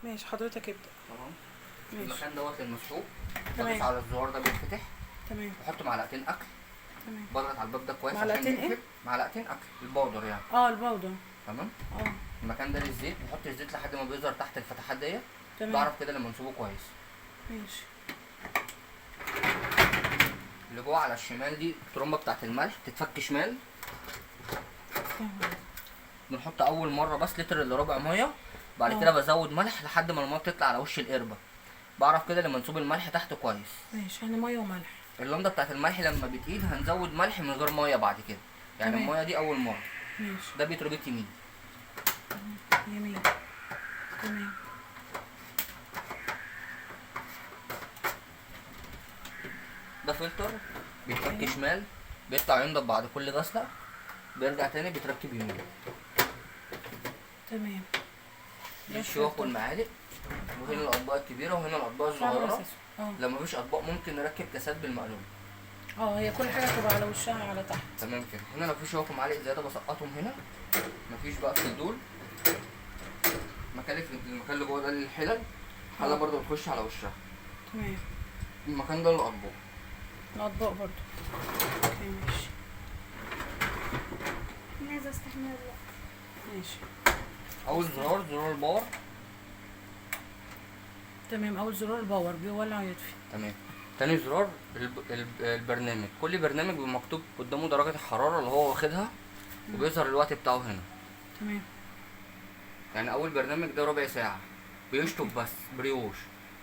ماشي حضرتك ابدأ. تمام. ماشي. المكان دوت للمسحوق. تمام. بدوس على الزرار ده بيتفتح. تمام. بحط معلقتين اكل. تمام. بضغط على الباب ده كويس عشان معلقتين يقفل. ايه؟ معلقتين اكل البودر يعني. البودر. تمام. اه. المكان ده للزيت، بحط الزيت لحد ما بيظهر تحت الفتحات ديت. تمام. بعرف كده لما نسيبه كويس. ماشي. اللي جوه على الشمال دي الترمبه بتاعت الملح تتفك شمال. تمام. بنحط اول مره بس لتر الا ربع ميه، بعد كده بزود ملح لحد ما الميه تطلع على وش القربه. بعرف كده لما نصب الملح تحت كويس. ماشي، يعني ميه وملح. اللمضه بتاعت الملح لما بتقيد هنزود ملح من غير ميه بعد كده، يعني تمام. الميه دي اول مره. ماشي. ده بيتربط يمين. يمين. تمام. ده فلتر بيتفك شمال، بيطلع ينضب بعد كل غسله، بيرجع تاني بيتركب يمين. تمام. دي الشوك والمعالق، وهنا الاطباق الكبيره وهنا الاطباق الصغيره. لما مفيش اطباق ممكن نركب كاسات بالمقلوب. هي كل حاجه تبقى على وشها على تحت. تمام كده. هنا لو في شوك ومعالق زياده بسقطهم هنا. مفيش بقى في دول. المكان اللي جوه ده للحلل. الحله برضه بتخش على وشها. تمام. المكان ده للاطباق. الاطباق برضه. اوكي ماشي. انا عايزه استحمل الوقت. ماشي. اول زرار الباور. تمام. اول زرار الباور بيولع ويطفي. تمام. تاني زرار البرنامج. كل برنامج بيبقى مكتوب قدامه درجه الحراره اللي هو واخدها، وبيظهر الوقت بتاعه هنا. تمام. يعني اول برنامج ده ربع ساعه بيشطب بس بريوش.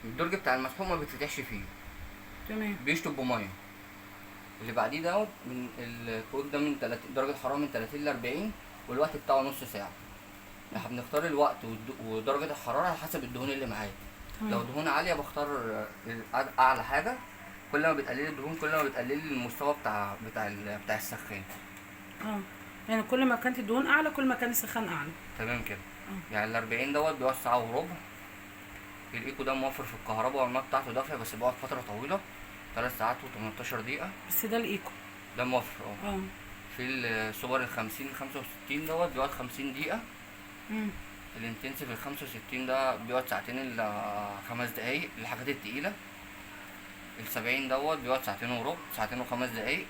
الدرج بتاع المسحوق ما بيتفتحش فيه. تمام. بيشطب بميه. اللي بعديه دوت من الكود ده من 30 درجه حراره من 30 ل 40، والوقت بتاعه نص ساعه. احنا بنختار الوقت ودرجه الحراره على حسب الدهون اللي معايا. لو دهون عاليه بختار اعلى حاجه. كل ما بتقللي الدهون كل ما بتقللي المستوى بتاع السخان. يعني كل ما كانت الدهون اعلى كل ما كان السخان اعلى. تمام كده. يعني ال 40 دوت بيقعد ساعه وربع. الايكو ده موفر في الكهرباء والميه بتاعته دافيه بس بيقعد فتره طويله 3 ساعات و18 دقيقه. بس ده الايكو ده موفر. في السوبر ال 50 65 دوت بيقعد 50 دقيقه. الانتنسيف ال 65 ده بيقعد ساعتين الا 5 دقايق للحاجات التقيله. ال 70 دوت بيقعد ساعتين وربع، ساعتين وخمس دقايق.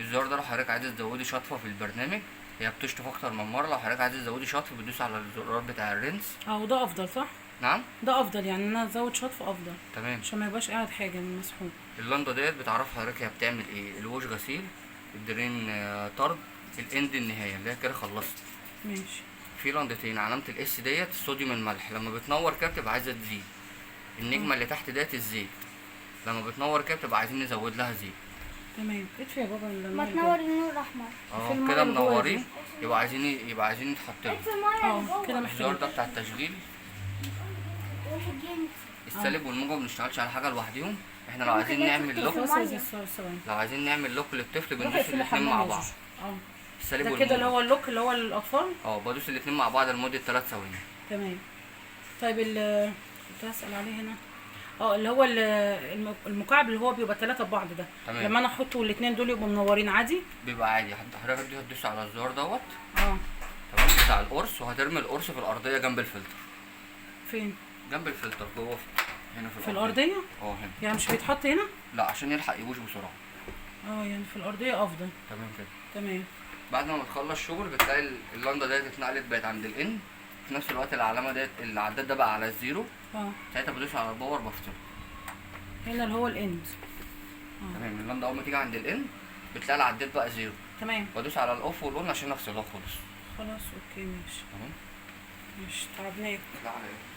الزرار ده لو حضرتك عايز تزودي شطفه في البرنامج، هي بتشطف اكتر من مره. لو حضرتك عايز تزودي شطف بتدوس على الزرار بتاع الرنس. وده افضل صح؟ نعم، ده افضل، يعني ان انا ازود شطف افضل. تمام. عشان ما يبقاش قاعد حاجه مسحوق. اللنده ديت بتعرف حضرتك هي بتعمل ايه. الوش غسيل، الدرين طرد، الاند النهايه اللي هي كده خلصت. ماشي. في لندتين علامه الاس ديت الصوديوم الملح، لما بتنور كده بتبقى عايزه تزيد. النجمه اللي تحت ديت الزيت، لما بتنور كده بتبقى عايزين نزود لها زيت. تمام. اطفي يا بابا ما تنور النور الاحمر. كده منورين. يبقى عايزين يتحط لهم. اطفي الميه اللي كده جوه. محتاج. الزرار ده بتاع التشغيل. السالب والموجب ما بنشتغلش على حاجه لوحديهم. احنا لو عايزين نعمل لوك، للطفل بندوس الاثنين مع بعض. السالب ده والموجب كده اللي هو اللوك اللي هو للاطفال. بدوس الاثنين مع بعض لمده 3 ثواني. تمام. طيب كنت هسأل عليه هنا. اللي هو المكعب اللي هو بيبقى 3 ببعض ده. تمام. لما انا احطه الاثنين دول يبقوا منورين عادي. بيبقى عادي. حضرتك هتدوس على الزرار دوت. تمام. بتاع القرص، وهترمي القرص في الارضيه جنب الفلتر. فين؟ جنب الفلتر جوه هنا في الارضيه. هنا. يعني مش بيتحط هنا؟ لا، عشان يلحق يبوش بسرعه. يعني في الارضيه افضل. تمام كده. تمام. بعد ما بتخلص شغل بتلاقي اللنده ديت اتنقلت بقت عند الان. في نفس الوقت العلامه ديت العداد ده بقى على الزيرو. ساعتها بدوس على الباور بفصل. هنا اللي هو الاند. تمام. اللنده اول ما تيجي عند الان بتلاقي العداد بقى زيرو. تمام. بدوس على الاوف والاون عشان افصلها خالص. خلاص اوكي ماشي. تمام. مش تعبناك. لا على ايه.